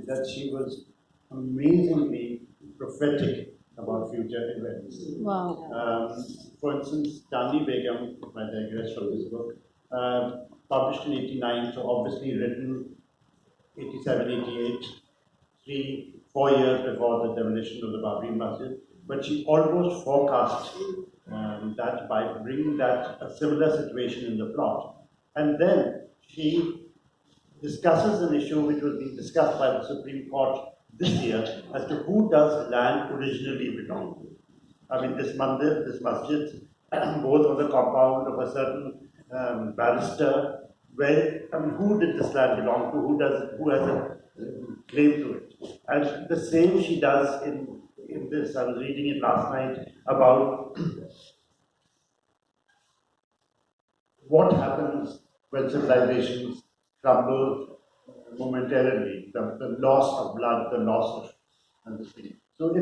that she was amazingly prophetic about future events. Wow. For instance, Chandni Begum, if I digress from this book, published in '89, so obviously written 87, 88, 4 years before the demolition of the Babri Masjid. But she almost forecast that by bringing that a similar situation in the plot. And then she discusses an issue which was being discussed by the Supreme Court this year as to who does land originally belong to. I mean, this mandir, this masjid, both on the compound of a certain barrister, where, I mean, who did this land belong to, who has a claim to it. And the same she does in this. I was reading it last night about what happens when civilizations crumble momentarily, the loss of blood, the loss of understanding. So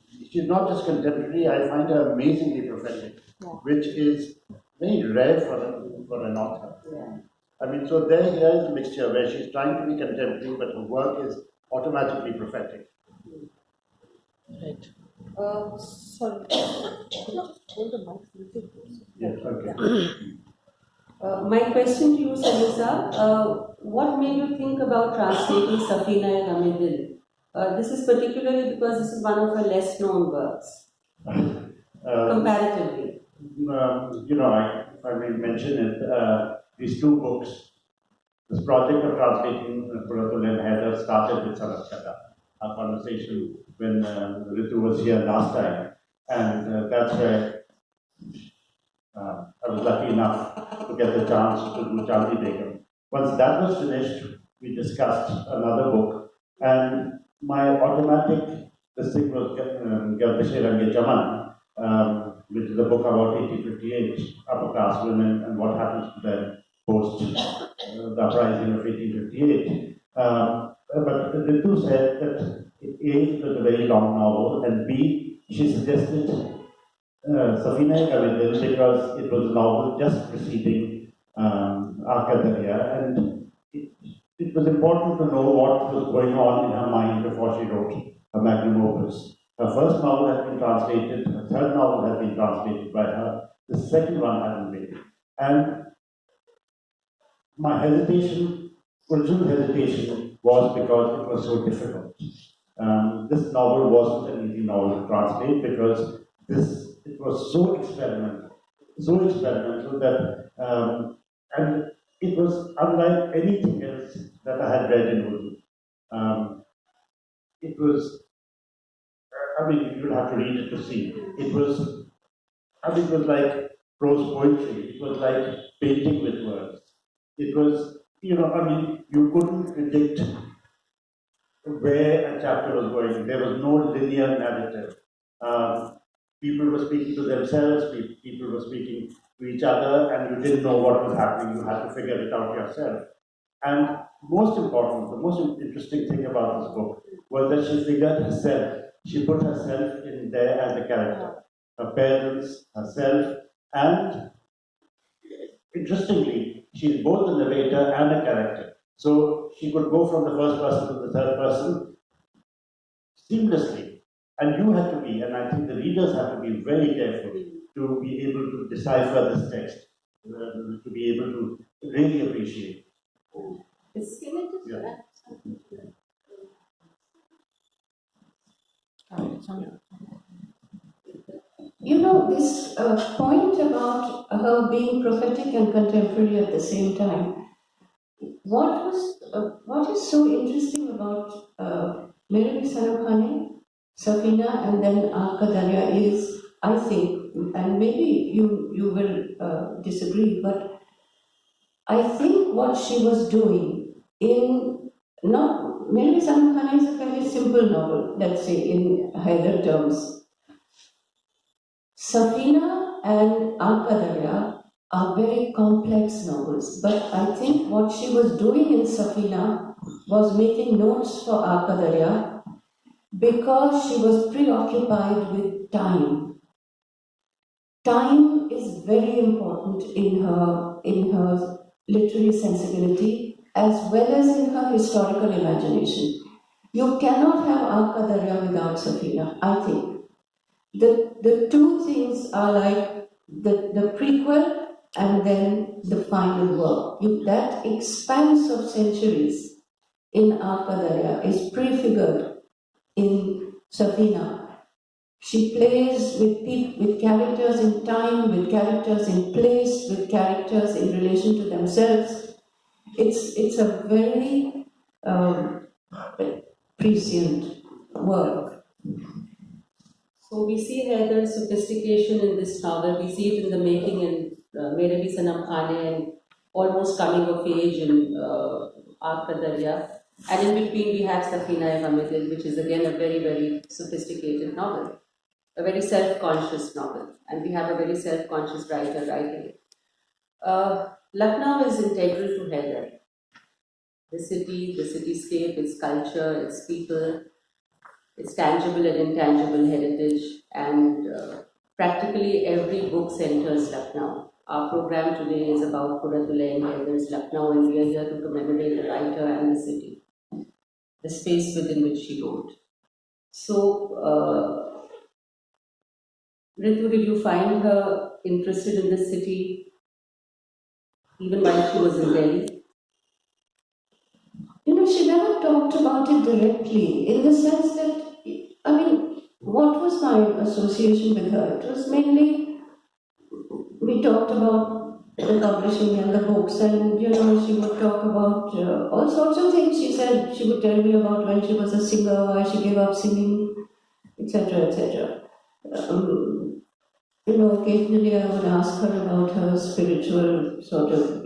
she's not just contemporary, I find her amazingly prophetic, which is very rare for an author. Yeah. I mean, so there is a mixture where she's trying to be contemporary, but her work is automatically prophetic. Right. Sorry. Hold the mic. Yes, okay. My question to you, Salisa, what made you think about translating Safina al-Hamidin? This is particularly because this is one of her less known works, comparatively. If I may mention it, these two books, this project of translating QURRATULAIN HYDER'S started with Sanatkada, our conversation when Ritu was here last time, and that's where I was lucky enough to get the chance to do Chandni Begum. Once that was finished, we discussed another book, and my automatic, this thing was Gardishe Range Chaman, which is a book about 1858, upper caste women and what happens to them post the uprising of 1858. But Ritu said that A, it was a very long novel, and B, she suggested Safina al-Hamidin because it was a novel just preceding Darya, and it was important to know what was going on in her mind before she wrote her magnum opus. Her first novel had been translated, her third novel had been translated by her, the second one hadn't been. And my original hesitation was because it was so difficult. This novel wasn't an easy novel to translate because it was so experimental that, and it was unlike anything else that I had read in Urdu. It was, I mean, you'd have to read it to see. It was like prose poetry. It was like painting with words. It was, you couldn't predict where a chapter was going. There was no linear narrative. People were speaking to themselves, people were speaking to each other, and you didn't know what was happening. You had to figure it out yourself. And most important, the most interesting thing about this book was that she figured herself. She put herself in there as a character. Her parents, herself, and interestingly, she's both a narrator and a character. So she could go from the first person to the third person seamlessly. And you have to be, and I think the readers have to be very careful to be able to decipher this text, to be able to really appreciate it. Yeah. You know, this point about her being prophetic and contemporary at the same time, what is so interesting about Mere Sanam Khane, Safina, and then Aapka Darya is, I think, and maybe you will disagree, but I think what she was doing in, not, Mere Sanam Khane is a fairly simple novel, let's say in Haider terms. Safina and Aapka Darya are very complex novels, but I think what she was doing in Safina was making notes for Aapka Darya because she was preoccupied with time. Time is very important in her literary sensibility as well as in her historical imagination. You cannot have Aaka Darya without Safina, I think. The two things are like the prequel and then the final work. That expanse of centuries in Aaka Darya is prefigured in Safina. She plays with characters in time, with characters in place, with characters in relation to themselves. It's a very prescient work. So we see Haidar's sophistication in this novel. We see it in the making in Mere Bhi Sanam Khane and almost coming of age in Aaka Darya. And in between we have Safina-e-Ghamidin, which is again a very, very sophisticated novel. A very self-conscious novel. And we have a very self-conscious writer writing it. Lucknow is integral to Haidar. The city, the cityscape, its culture, its people, its tangible and intangible heritage, and practically every book centers Lucknow. Our program today is about QURRATULAIN HYDER'S LUCKNOW, and we are here to commemorate the writer and the city, the space within which she wrote. So, Ritu, did you find her interested in the city even while she was in Delhi? She never talked about it directly, in the sense that, what was my association with her? It was mainly, we talked about the publishing and the books, and, she would talk about all sorts of things. She said she would tell me about when she was a singer, why she gave up singing, etc., etc. Occasionally I would ask her about her spiritual sort of,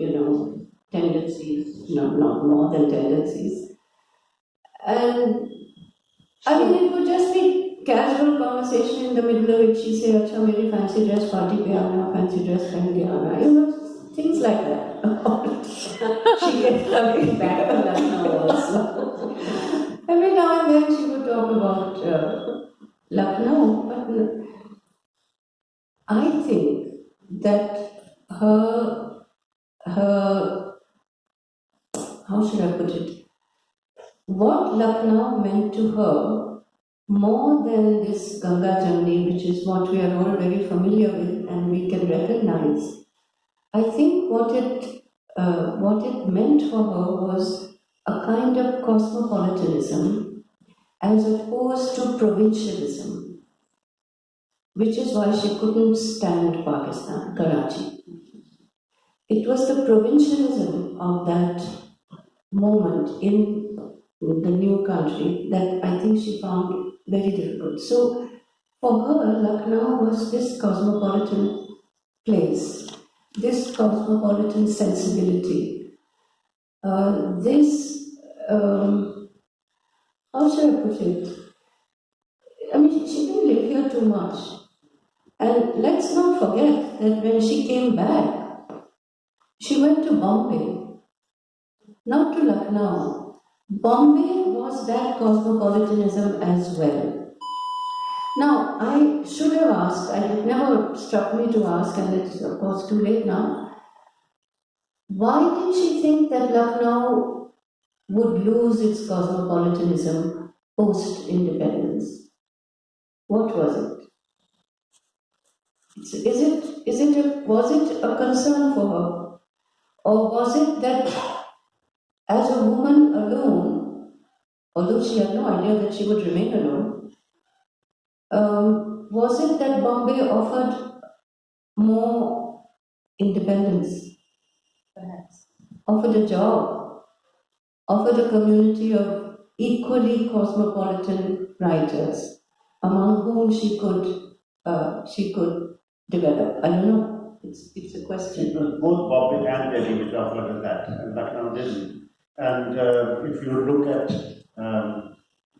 tendencies, not more than tendencies. And it would just be casual conversation in the middle of it. She'd say, "Acha, meri fancy dress party pe aana, fancy dress pehen ke aana," things like that. She kept coming back to Lucknow also. Every now and then she would talk about Lucknow, but I think that her, how should I put it? What Lucknow meant to her, more than this Ganga Jamni, which is what we are all very familiar with and we can recognize, I think what it meant for her was a kind of cosmopolitanism as opposed to provincialism, which is why she couldn't stand Pakistan, Karachi. It was the provincialism of that moment in the new country that I think she found very difficult. So for her, Lucknow was this cosmopolitan place, this cosmopolitan sensibility, this, how should I put it? She didn't live here too much. And let's not forget that when she came back, she went to Bombay, not to Lucknow. Bombay was that cosmopolitanism as well. Now, I should have asked, and it never struck me to ask, and it's of course too late now, why did she think that Lucknow would lose its cosmopolitanism post-independence? What was it? Was it a concern for her? Or was it that as a woman alone, although she had no idea that she would remain alone, was it that Bombay offered more independence? Perhaps. Offered a job, offered a community of equally cosmopolitan writers, among whom she could develop. I don't know. It's a question. It was both Bombay and Delhi which offered that, and Lucknow didn't. And if you look at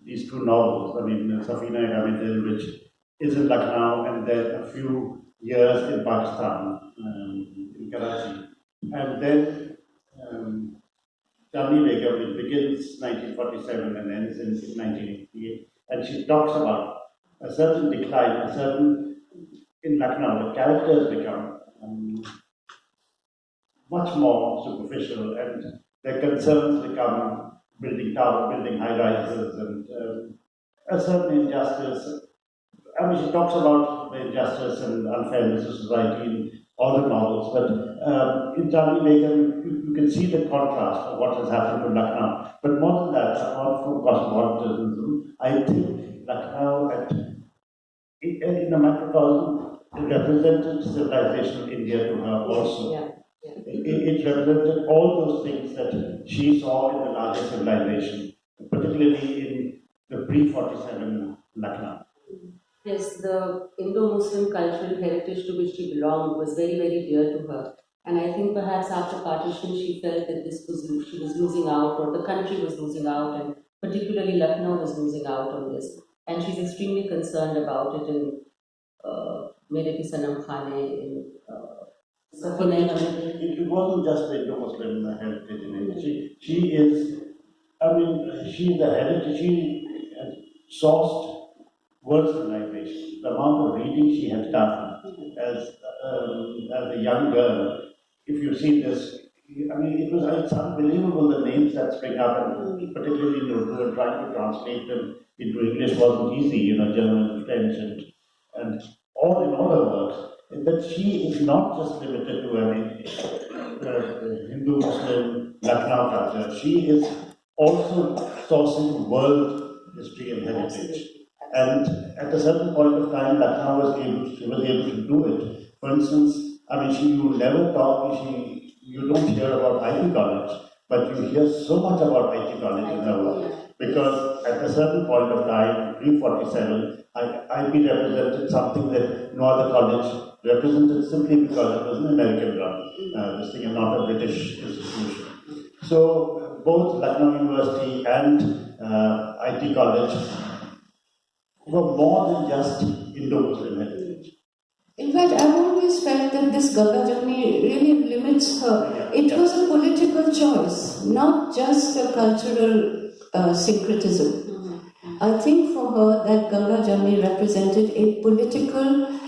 these two novels, Safina-e-Ghamidin, which is in Lucknow, and then a few years in Pakistan, in Karachi, and then Chandni Begum, which begins 1947 and ends in 1988, and she talks about a certain decline, in Lucknow, the characters become much more superficial, and their concerns become building towers, building high rises, and a certain injustice. I mean, she talks about the injustice and unfairness of society in all the novels, but in Charlie Begum, you can see the contrast of what has happened to Lucknow. But more than that, apart from cosmopolitanism, I think Lucknow, in a microcosm, it represented civilization of India to her also. Yeah. It represented all those things that she saw in the larger civilization, particularly in the pre-47 Lucknow. Yes, the Indo-Muslim cultural heritage to which she belonged was very, very dear to her. And I think perhaps after partition, she felt that she was losing out, or the country was losing out, and particularly Lucknow was losing out on this. And she's extremely concerned about it in Mere Bhi Sanam Khane, in Safina It wasn't just the Indo-Muslim heritage in India. She is, I mean, she's the heritage, she sourced world civilization. The amount of reading she has done as a young girl, if you see this, I mean, it's unbelievable the names that spring up, and particularly in Urdu, and trying to translate them into English wasn't easy, German and French and all in all her works. That she is not just limited to an Hindu, Muslim, Lucknow culture. She is also sourcing world history and heritage. And at a certain point of time, Lucknow was able to do it. For instance, I mean, you don't hear about IT college, but you hear so much about IT college in her work. Because at a certain point of time, pre-47, IP represented something that no other college represented, simply because it was an American run, this thing, and not a British institution. So both Lucknow University and IT college were more than just Indo-Muslim heritage. In fact, I've always felt that this Ganga Jamni really limits her. It was a political choice, not just a cultural syncretism. I think for her that Ganga Jamni represented a political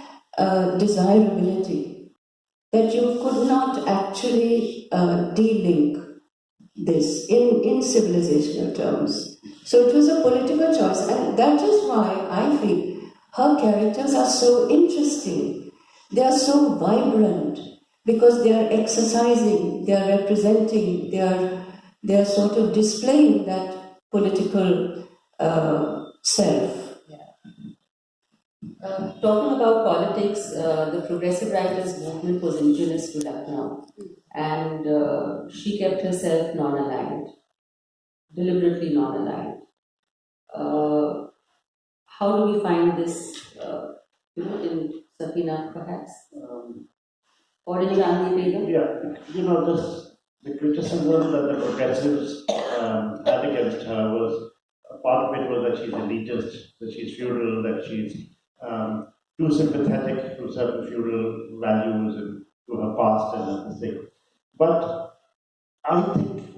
desirability, that you could not actually de-link this in civilizational terms. So it was a political choice, and that is why I feel her characters are so interesting. They are so vibrant because they are exercising, they are representing, they are sort of displaying that political self. Talking about politics, the progressive writers movement was indigenous to Lucknow, and she kept herself non-aligned, deliberately non-aligned. How do we find this, in Safina perhaps? Or in Gandhi Begum? Yeah, the criticism that the progressives had against her was, part of it was that she's elitist, that she's feudal, that she's too sympathetic to certain feudal values and to her past and everything. But I think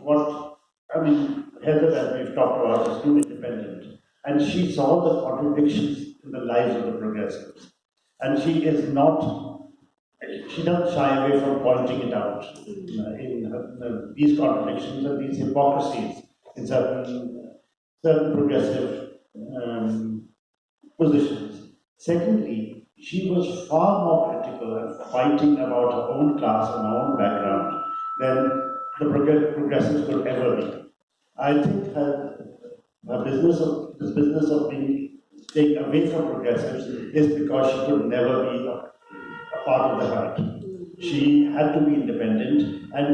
Heather, as we've talked about, is too independent. And she saw the contradictions in the lives of the progressives. And she doesn't shy away from pointing it out in these contradictions and these hypocrisies in certain progressive positions. Secondly, she was far more critical and fighting about her own class and her own background than the progressives could ever be. I think her business of staying away from progressives is because she could never be a part of the herd. She had to be independent, and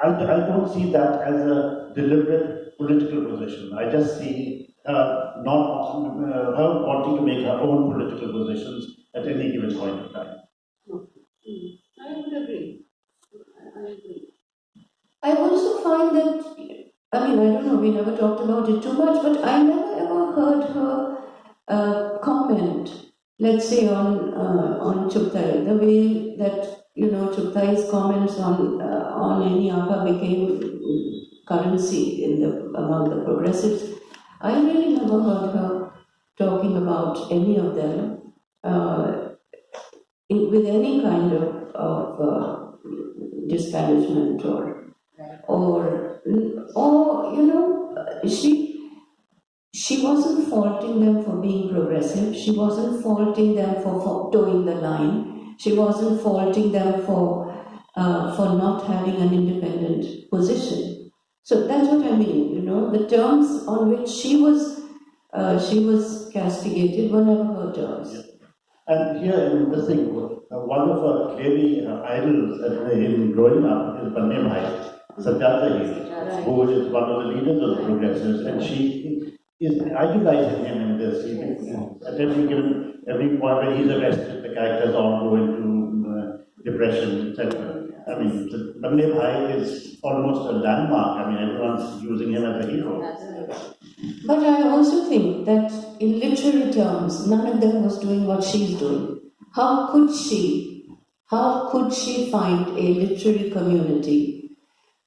I don't see that as a deliberate political position. I just see her wanting to make her own political positions at any given point of time. I would agree. I agree. I also find that, I don't know, we never talked about it too much, but I never ever heard her comment, let's say on Chuptai, the way that, Chuptai's comments on any Aka became currency among the progressives. I really never heard her talking about any of them with any kind of disparagement or or, she wasn't faulting them for being progressive. She wasn't faulting them for towing the line. She wasn't faulting them for not having an independent position. So that's what I mean. The terms on which she was castigated were never her terms. Yeah. And here in this thing, one of her clearly idols in growing up is Pandey Bhai, Satyartha, who is one of the leaders of the progressives, and she is idolizing him in this. At every point when he's arrested, the characters all go into depression, etc. I mean, Pandey Bhai is almost a landmark. I mean, everyone's using him as a hero. But I also think that in literary terms, none of them was doing what she's doing. How could she find a literary community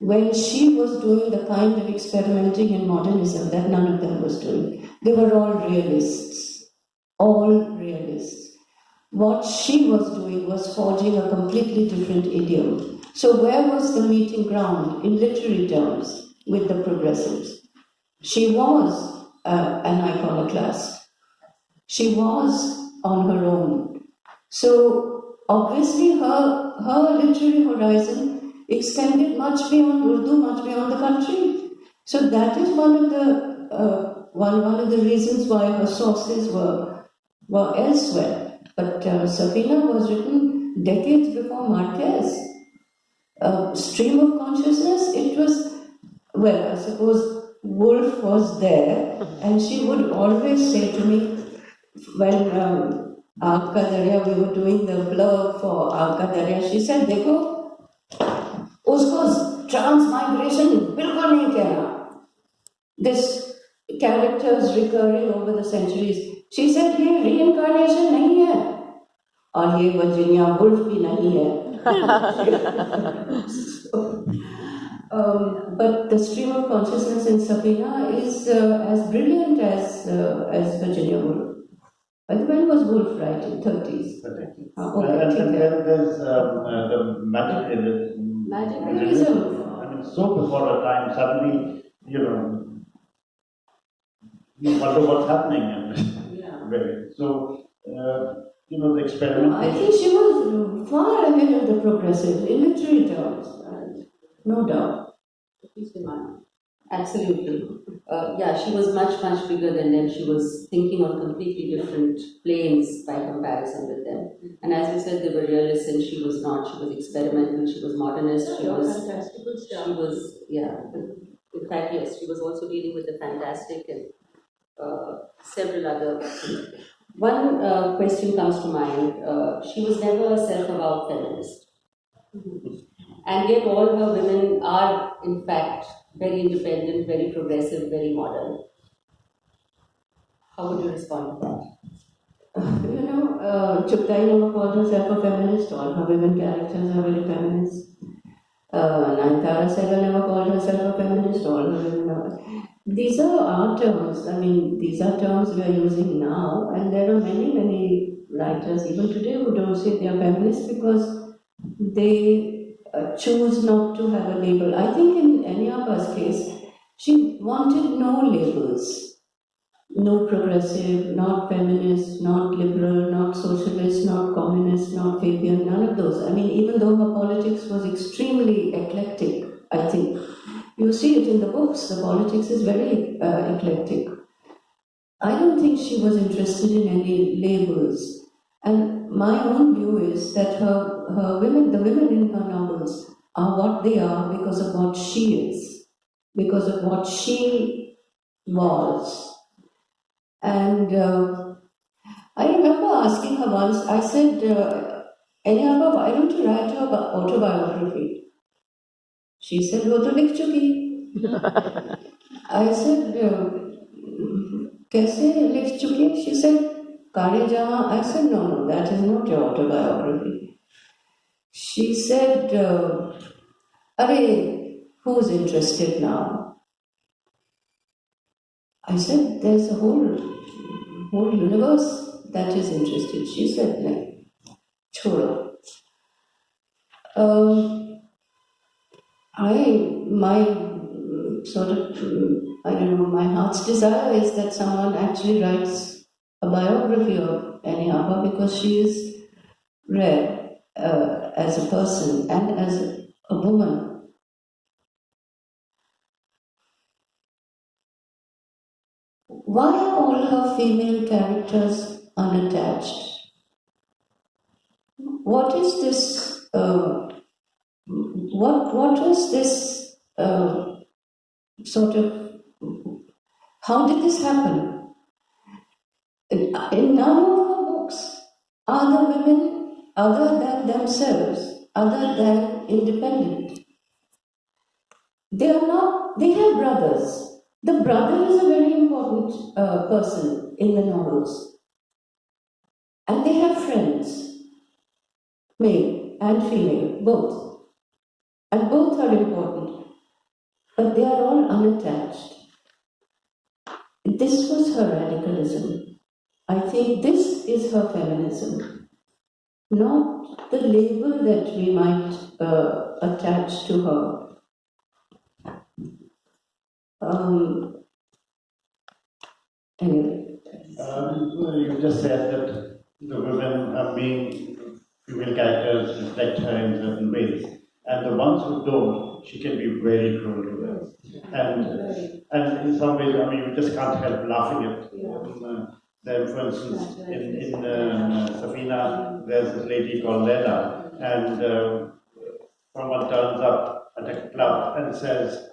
when she was doing the kind of experimenting in modernism that none of them was doing? They were all realists. All realists. What she was doing was forging a completely different idiom. So where was the meeting ground in literary terms with the progressives? She was an iconoclast. She was on her own. So obviously her literary horizon extended much beyond Urdu, much beyond the country. So that is one of the reasons why her sources were elsewhere. But Safina was written decades before Marquez. Stream of consciousness, it was, well, I suppose Woolf was there, and she would always say to me, when Aapka Darya, we were doing the blurb for Aapka Darya, she said, Dekho, usko transmigration bilkul nahi kehna. This characters recurring over the centuries. She said, ye reincarnation nahi hai, aur ye Virginia Woolf bhi nahi hai. But the stream of consciousness in Safina is as brilliant as Virginia Woolf. But when was Woolf writing? 30s. Okay. And then there's the magic realism. I mean, so before her time, suddenly, you wonder what's happening. And so, the experiment. I think she was far ahead of the progressive in literary terms. No doubt. Absolutely. She was much, much bigger than them. She was thinking on completely different planes by comparison with them. And as you said, they were realists and she was not. She was experimental, she was modernist, she was, in fact, yes, she was also dealing with the fantastic and several other things. One question comes to mind. She was never a self-avowed feminist. And yet all her women are, in fact, very independent, very progressive, very modern. How would you respond to that? Chuptai never called herself a feminist. All her women characters are very feminist. Nayanthara Sehgal never called herself a feminist. All her women are. These are our terms. I mean, these are terms we are using now, and there are many, many writers, even today, who don't say they are feminists because they choose not to have a label. I think in Anyapa's case, she wanted no labels. No progressive, not feminist, not liberal, not socialist, not communist, not Fabian, none of those. I mean, even though her politics was extremely eclectic, I think. You see it in the books, the politics is very eclectic. I don't think she was interested in any labels. And my own view is that the women in her novels are what they are because of what she is, because of what she was. And I remember asking her once, I said, Anyaba, why don't you write your autobiography? She said, wo to likh chuki. I said, kaise likh chuki? She said, Kare Jahan. I said, no, that is not your autobiography. She said, Are, who's interested now? I said, there's a whole universe that is interested. She said, no, chodo. sort of, I don't know, my heart's desire is that someone actually writes a biography of Annie Arbour, because she is rare as a person and as a woman. Why are all her female characters unattached? What is this? What was this sort of? How did this happen? In none of her books are the women other than themselves, other than independent. They are not. They have brothers. The brother is a very important person in the novels, and they have friends. Male and female, both. And both are important, but they are all unattached. This was her radicalism. I think this is her feminism, not the label that we might attach to her. Anyway. You just said that the women being female characters reflect her in certain ways, and the ones who don't, she can be very cruel to them. And in some ways, I mean, you just can't help laughing at them. For instance, in Safina, there's this lady called Leila, and someone turns up at a club and says,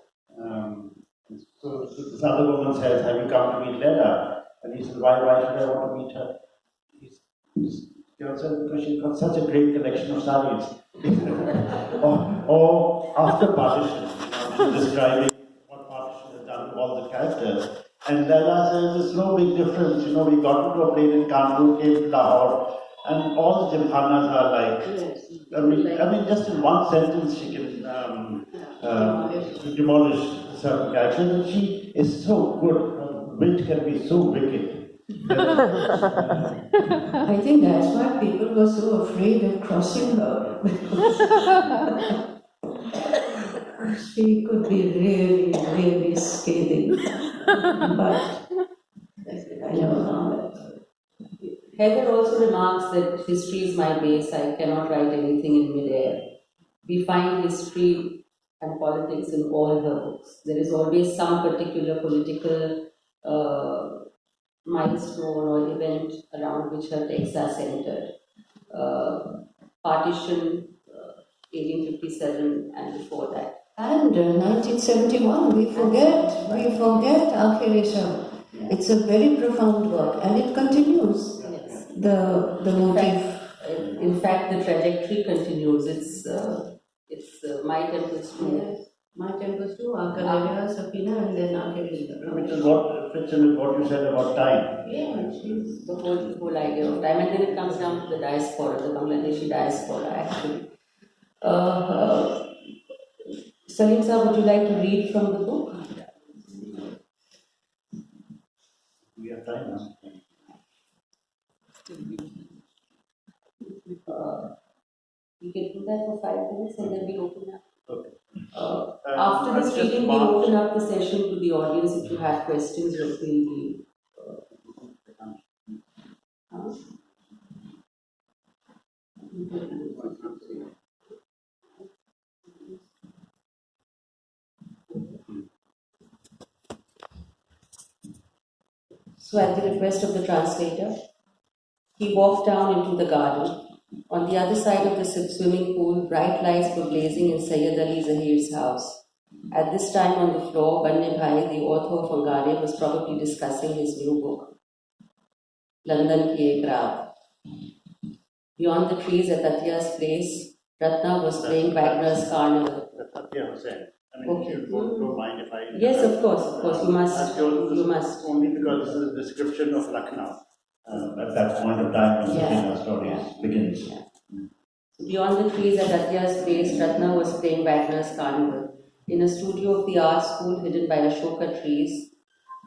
so this other woman says, "Have you come to meet Leila?" And he says, "Why should I want to meet her?" This girl said, "Because she's got such a great collection of saris." or after partition, she's describing what partition has done to all the characters. And Leila says, "There's no big difference. We got into a plane in Kanpur, came to Lahore, and all the gymkhanas are like." I mean, just in one sentence, she can demolish certain characters, and she is so good. Her wit can be so wicked. I think that's why people were so afraid of crossing her. She could be really, really scathing. But I never found that. Heather also remarks that history is my base, I cannot write anything in mid-air. We find history and politics in all her books. There is always some particular political milestone or event around which her texts are centered. Partition, 1857 and before that. And 1971, we forget Aakhir Shab. It's a very profound work, and it continues. Yes. The motif. In fact, the trajectory continues. It's My Temples too. Yes. My Temples too, Aakhir Safina, and then Aakhir Shab. Which is what fits in with what you said about time. Yeah, she's The whole idea of time, and then it comes down to the diaspora, the Bangladeshi diaspora, actually. Saleem sir, would you like to read from the book? We have time now. We can do that for 5 minutes and then we open up. Okay. After this reading, we open up the session to the audience. If you have questions, we'll be. So, at the request of the translator, he walked down into the garden. On the other side of the swimming pool, bright lights were blazing in Sayyid Ali Zahir's house. At this time on the floor, Banne Bhai, the author of Angare, was probably discussing his new book, London Ki Ek Raat. Beyond the trees at Atya's place, Ratna was playing Wagner's Carnival. Atya Hussain. I mean, Okay. you don't mind if I... Yes, of course, you must. I've chosen You this must. only because this is a description of Lucknow at that point of time when Yeah. the story begins. Yeah. Beyond the trees at Atya's place, Ratna was playing Wagner's Carnival. In a studio of the art school hidden by Ashoka trees,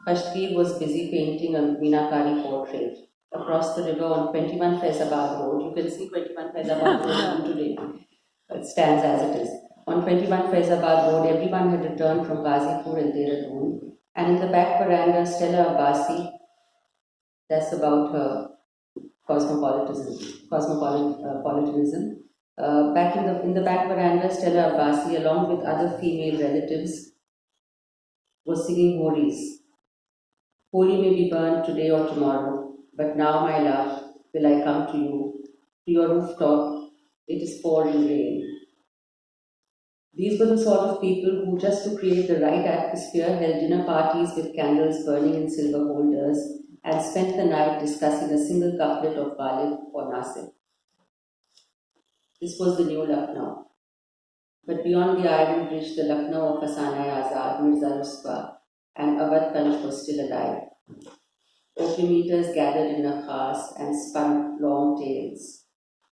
Kashmir was busy painting a Meenakari portrait. Across the river on 21 Faizabad Road, you can see 21 Faizabad Road today. It stands as it is. On 21 Faizabad Road, everyone had returned from Ghazipur and Dehradun, and in the back veranda, Stella Abbasi, that's about her cosmopolitanism. Back in the back veranda, Stella Abbasi, along with other female relatives, was singing Horis. Holy may be burned today or tomorrow, but now, my love, will I come to your rooftop, it is pouring rain. These were the sort of people who, just to create the right atmosphere, held dinner parties with candles burning in silver holders and spent the night discussing a single couplet of Ghalib or Naseem. This was the new Lucknow. But beyond the iron bridge, the Lucknow of Hasana-e-Azad, Mirza Ruswa, and Awadh Kanj was still alive. Opium-eaters gathered in Nakhas and spun long tales.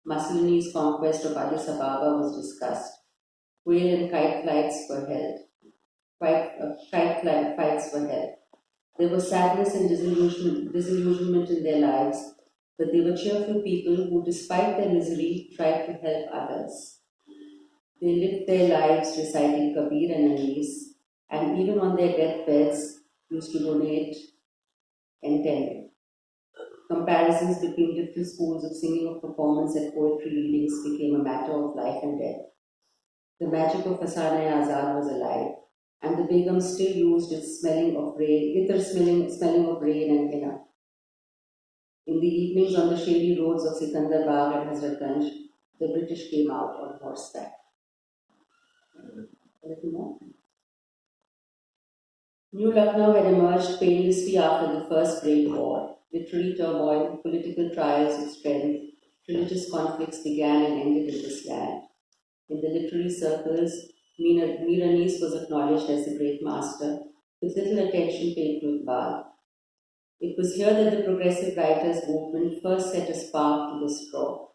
Mussolini's conquest of Addis Ababa was discussed. Whale and kite flights were held. Kite fights were held. There was sadness and disillusionment in their lives, but they were cheerful people who, despite their misery, tried to help others. They lived their lives reciting Kabir and Anis, and even on their deathbeds, used to donate and tend. Comparisons between different schools of singing or performance and poetry readings became a matter of life and death. The magic of Hasana-e-Azad was alive, and the Begum still used its smelling of rain and henna. In the evenings on the shady roads of Sikandar Bagh and Hazratganj, the British came out on horseback. A little more. New Lucknow had emerged painlessly after the First Great War. Literary turmoil, political trials of strength, religious conflicts began and ended in this land. In the literary circles, Miranis was acknowledged as the great master, with little attention paid to Iqbal. It was here that the progressive writers' movement first set a spark to the straw.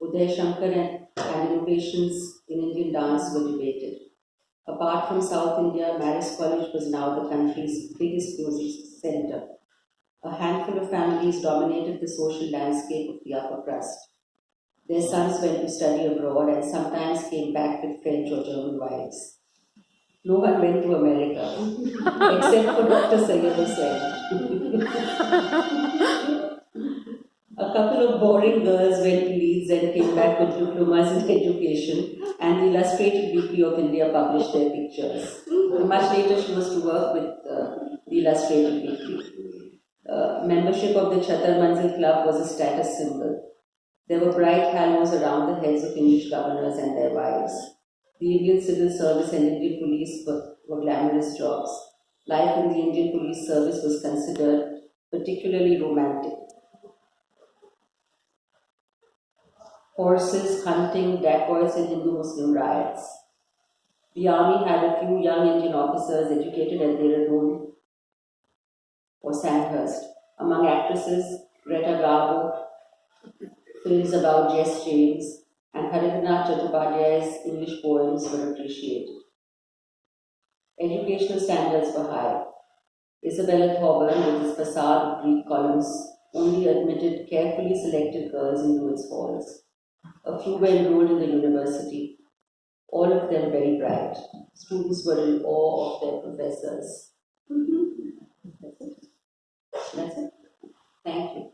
Uday Shankar and innovations in Indian dance were debated. Apart from South India, Marist College was now the country's biggest music center. A handful of families dominated the social landscape of the upper crust. Their sons went to study abroad and sometimes came back with French or German wives. No one went to America, except for Dr. Sayyid Hussain. A couple of boring girls went to Leeds and came back with diplomas in education, and the Illustrated Weekly of India published their pictures. Much later, she was to work with the Illustrated Weekly. Membership of the Chatar Manzil Club was a status symbol. There were bright halos around the heads of English governors and their wives. The Indian Civil Service and Indian Police were glamorous jobs. Life in the Indian Police Service was considered particularly romantic. Horses, hunting, dacoits, and Hindu-Muslim riots. The army had a few young Indian officers educated at Dehradun or Sandhurst. Among actresses, Greta Garbo, films about Jess James, and Harindranath Chattopadhyay's English poems were appreciated. Educational standards were high. Isabella Thorburn, with its facade of Greek columns, only admitted carefully selected girls into its halls. A few were enrolled in the university, all of them very bright. Students were in awe of their professors. That's it. Thank you.